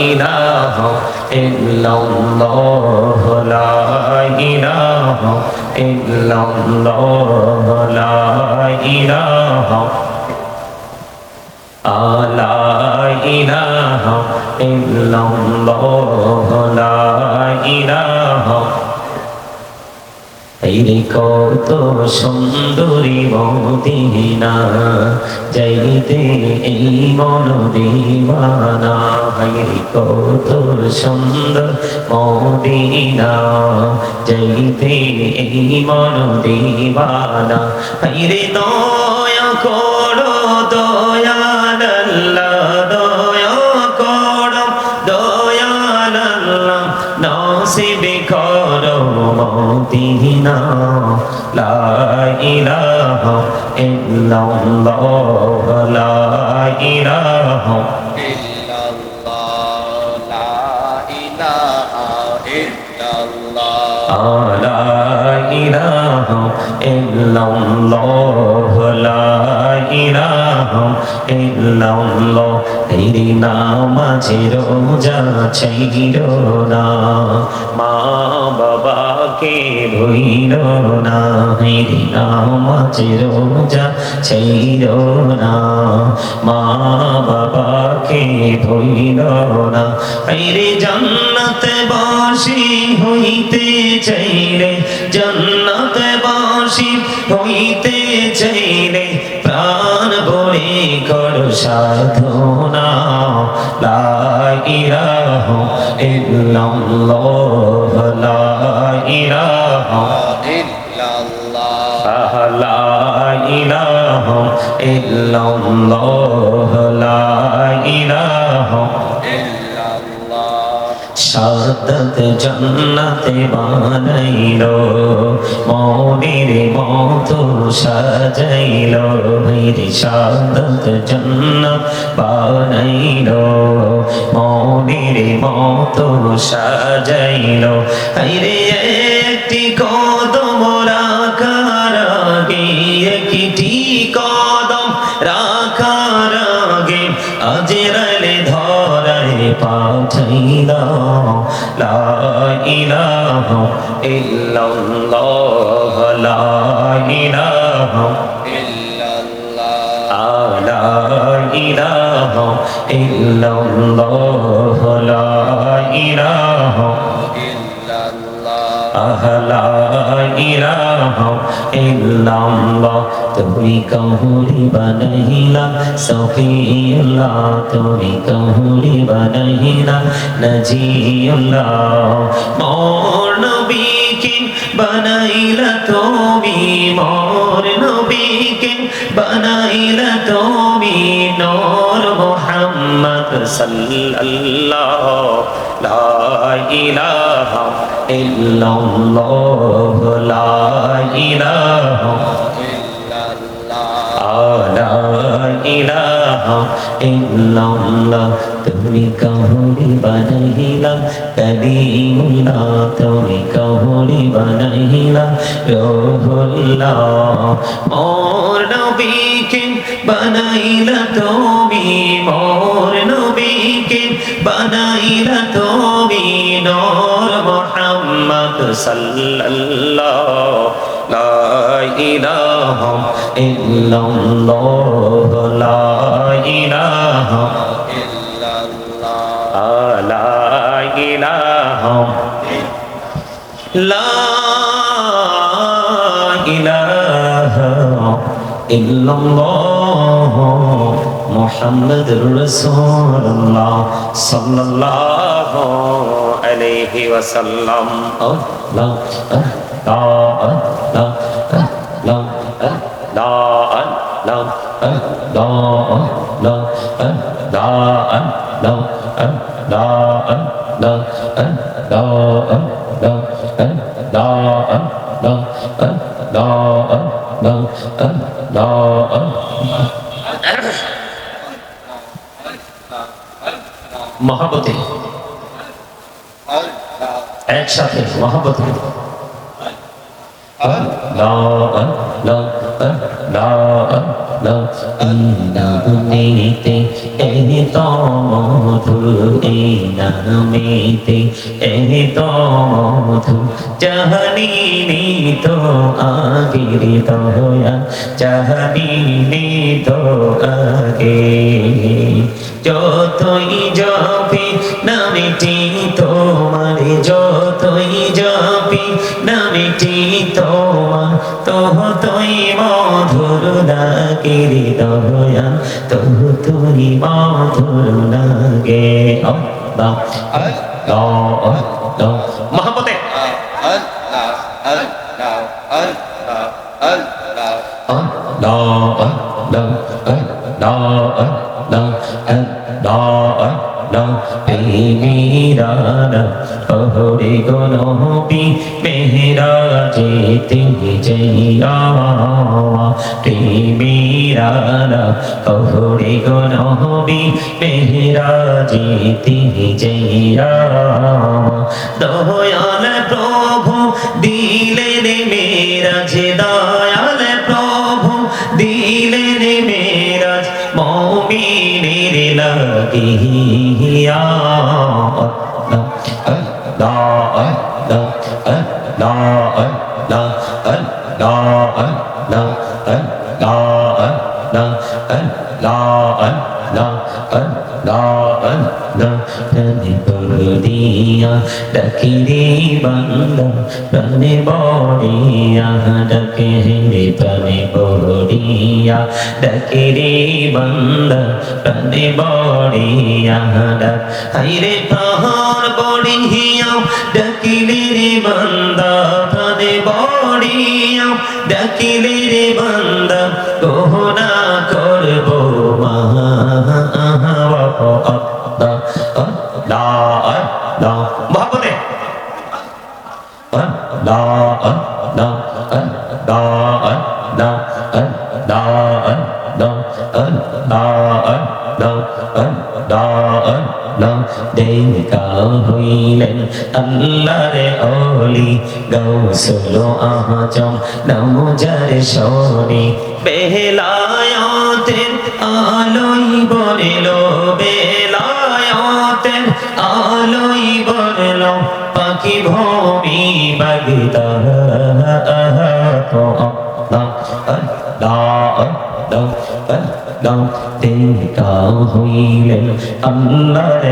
ইলাহা ইল্লাল্লাহ লা ইলাহা ইল্লাল্লাহ লা ইলাহা লা ইলাহা ইল্লাল্লাহ লা ইলাহা। এই রে কত সুন্দরী মদিনা, যাইতে এই মন দিওয়ানা। এই রে কত সুন্দর মদিনা, যাইতে এই মন দিওয়ানা। এই রে দয়া করো দয়াল আল্লাহ, দয়া করো দয়াল আল্লাহ, নসিব করো মদিনা। লা ইলাহা ইল্লাল্লাহ লা ইলাহা ইল্লাল্লাহ লা ইলাহা ইল্লাল্লাহ লা ইলাহা ইল্লাল্লাহ লা ইলাহা ইল্লাল্লাহ। এই নামাজে রোজা ছাইরো না, মা বাবাকে ভুইলো না। এই নামাজে রোজা ছাইরো না, মা বাবাকে ভুইলো না। এই জান্নাতে বাসী হইতে চাইলে, জান্নাতে বাসী হইতে চাইলে, প্রাণ ভরে করো সাধনা। লা ইলাহা ইল্লাল্লাহ লা ইলাহা ইল্লাল্লাহ লা ইলাহা ইল্লাল্লাহ লা ইলাহা। সাদত জান্নাতে বানাইলো, মনের মতো সাজাইলো। মেরে সাদত জান্নাত বানাইলো, মনের মতো সাজাইলো। আইরে একটি কদম রাখার আগে, একটি কদম রাখার আগে, আজরাইলে ধরায় পাঠাইলা। লা ইলাহা ইল্লাল্লাহ লা ইলাহা ইল্লাল্লাহ লা ইলাহা ইল্লাল্লাহ লা ইলাহা লা ইলাহা ইল্লাল্লাহ। তুমি কহুরি বানাইলা সফিউল্লাহ, তুমি কহুরি বানাইলা নজিউল্লাহ। মোর নবীকে বানাইলা তুমি, মোর নবীকে বানাইলা তুমি, নূর মুহাম্মদ সাল্লাল্লাহ। লা ইলাহা ইল্লাল্লাহ লা ইলাহা লা ইলাহা ইল্লাল্লাহ। তুমি কহুরি বানাইলা কালিমুল্লাহ, তুমি কহুরি বানাইলা রূহুল্লাহ। মোর নবীকে বানাইলা তুমি, মোর নবীকে বানাইলা তুমি, নূর মুহাম্মদ সাল্লাল্লাহ। লা ইলাহা ইল্লাল্লাহ লা ইলাহা লা ইলাহা লা ইলাহা ইল্লাল্লাহ মুহাম্মাদুর রাসূলুল্লাহ সাল্লাল্লাহু আলাইহি ওয়াসাল্লাম। লা লা লা লা লা লা লা লা মহাব্বতে একসাথে মহাব্বতে এই নামেতে এত মধু জাহানি তো আগের দয়া জাহানি তো আগে যতই জপি নামটি তোমার যতই জপি নামটি তোমার ততই মধুর লাগে দয়া ততই মধুর লাগে আল্লাহ আল্লাহ আল্লাহ মহব্বতে আল্লাহ আল্লাহ আল্লাহ আল্লাহ Allah, Allah, Allah, Allah, Allah, Allah, Mirana, Hori Gonobi, Mehra Jeti Jaya, Mirana, Hori Gonobi, Mehra Jeti Jaya, Doyal Prabhu, Dilen Miraj, Doyal Prabhu, Dilen Miraj, Mominir Lagiya, Allah, Allah, Allah, Allah, Allah, Allah, Allah, Allah, Allah, Allah, Allah, Rani Bodiya, Dakiri Banda, Rani Bodiya, Dakiri Rani Bodiya, Dakiri Banda, Rani Bodiya, Haire Pahar Bodiya, Dakiri Banda, Rani Bodiya, Dakiri Banda, Kohona Korbo Maha. मोहब्बत है দেখা হইলেন আল্লাহর ওলি গৌসুল আজম নামজার শনি বেলায়াতের আলোই বলিল বেলায়াতের আলোই বলিল পাখি ভূমি বাগদা দেখা হইলেন আল্লাহর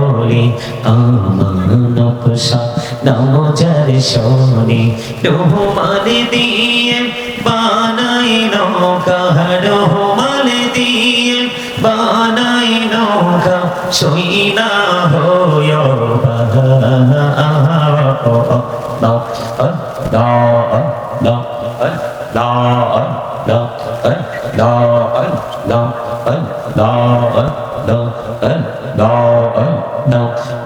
ওলি আমানত শাহ নামজার শনি রহমান দিয়ে বানাই নৌকা রহমান দিয়ে বানাই নৌকা সইনা হয়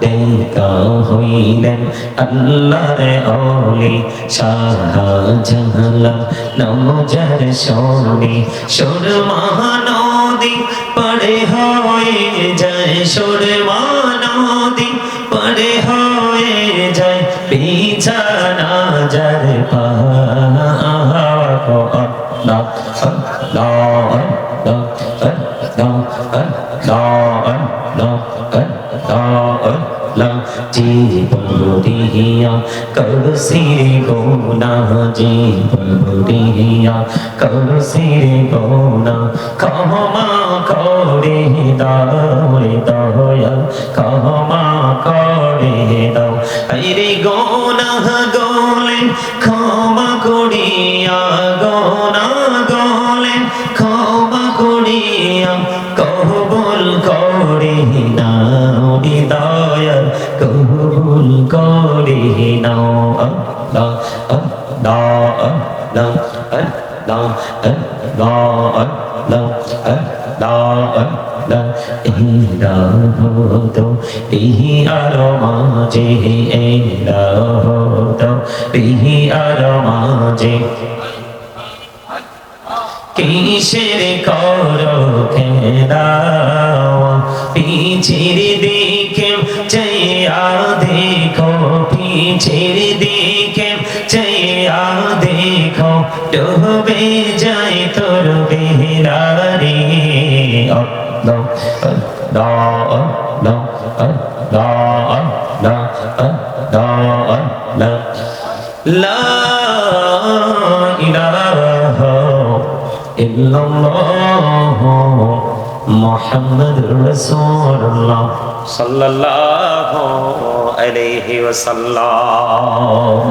দেখা হইলেন আল্লাহর ওলি শাহজালাল নামজার শনি সুরমা নদী পড়ে হয়ে যায় সুরমা নদী পড়ে হয়ে যায় বিছানা যার জীবন বুড়িয়া করসিরে গোনা জীবন বুড়িয়া করসিরে গোনা ক্ষমা করে দাও রে দয়াল ক্ষমা করে দাও আরে গোনা গোলে ক্ষমা করিয়া গোনা গোলে ক্ষমা করিয়া কবুল করে নাও রে দয়াল কবুল করে নাও আল্লাহ আল্লাহ আল্লাহ আল্লাহ আল্লাহ আল্লাহ আল্লাহ আল্লাহ ইলা হতো ইহি আর মাঝে ইলা হতো ইহি আর মাঝে কিসের করো খেলা পিছের দিকে চাইয়া দেখো পিছের দিকে চাইয়া দেখো ডুবে যায় তোর বেহারে আল্লাহ আল্লাহ লা ইলাহা ইল্লাল্লাহ মুহাম্মাদুর রাসূলুল্লাহ সাল্লাল্লাহু আলাইহি ওয়াসাল্লাম।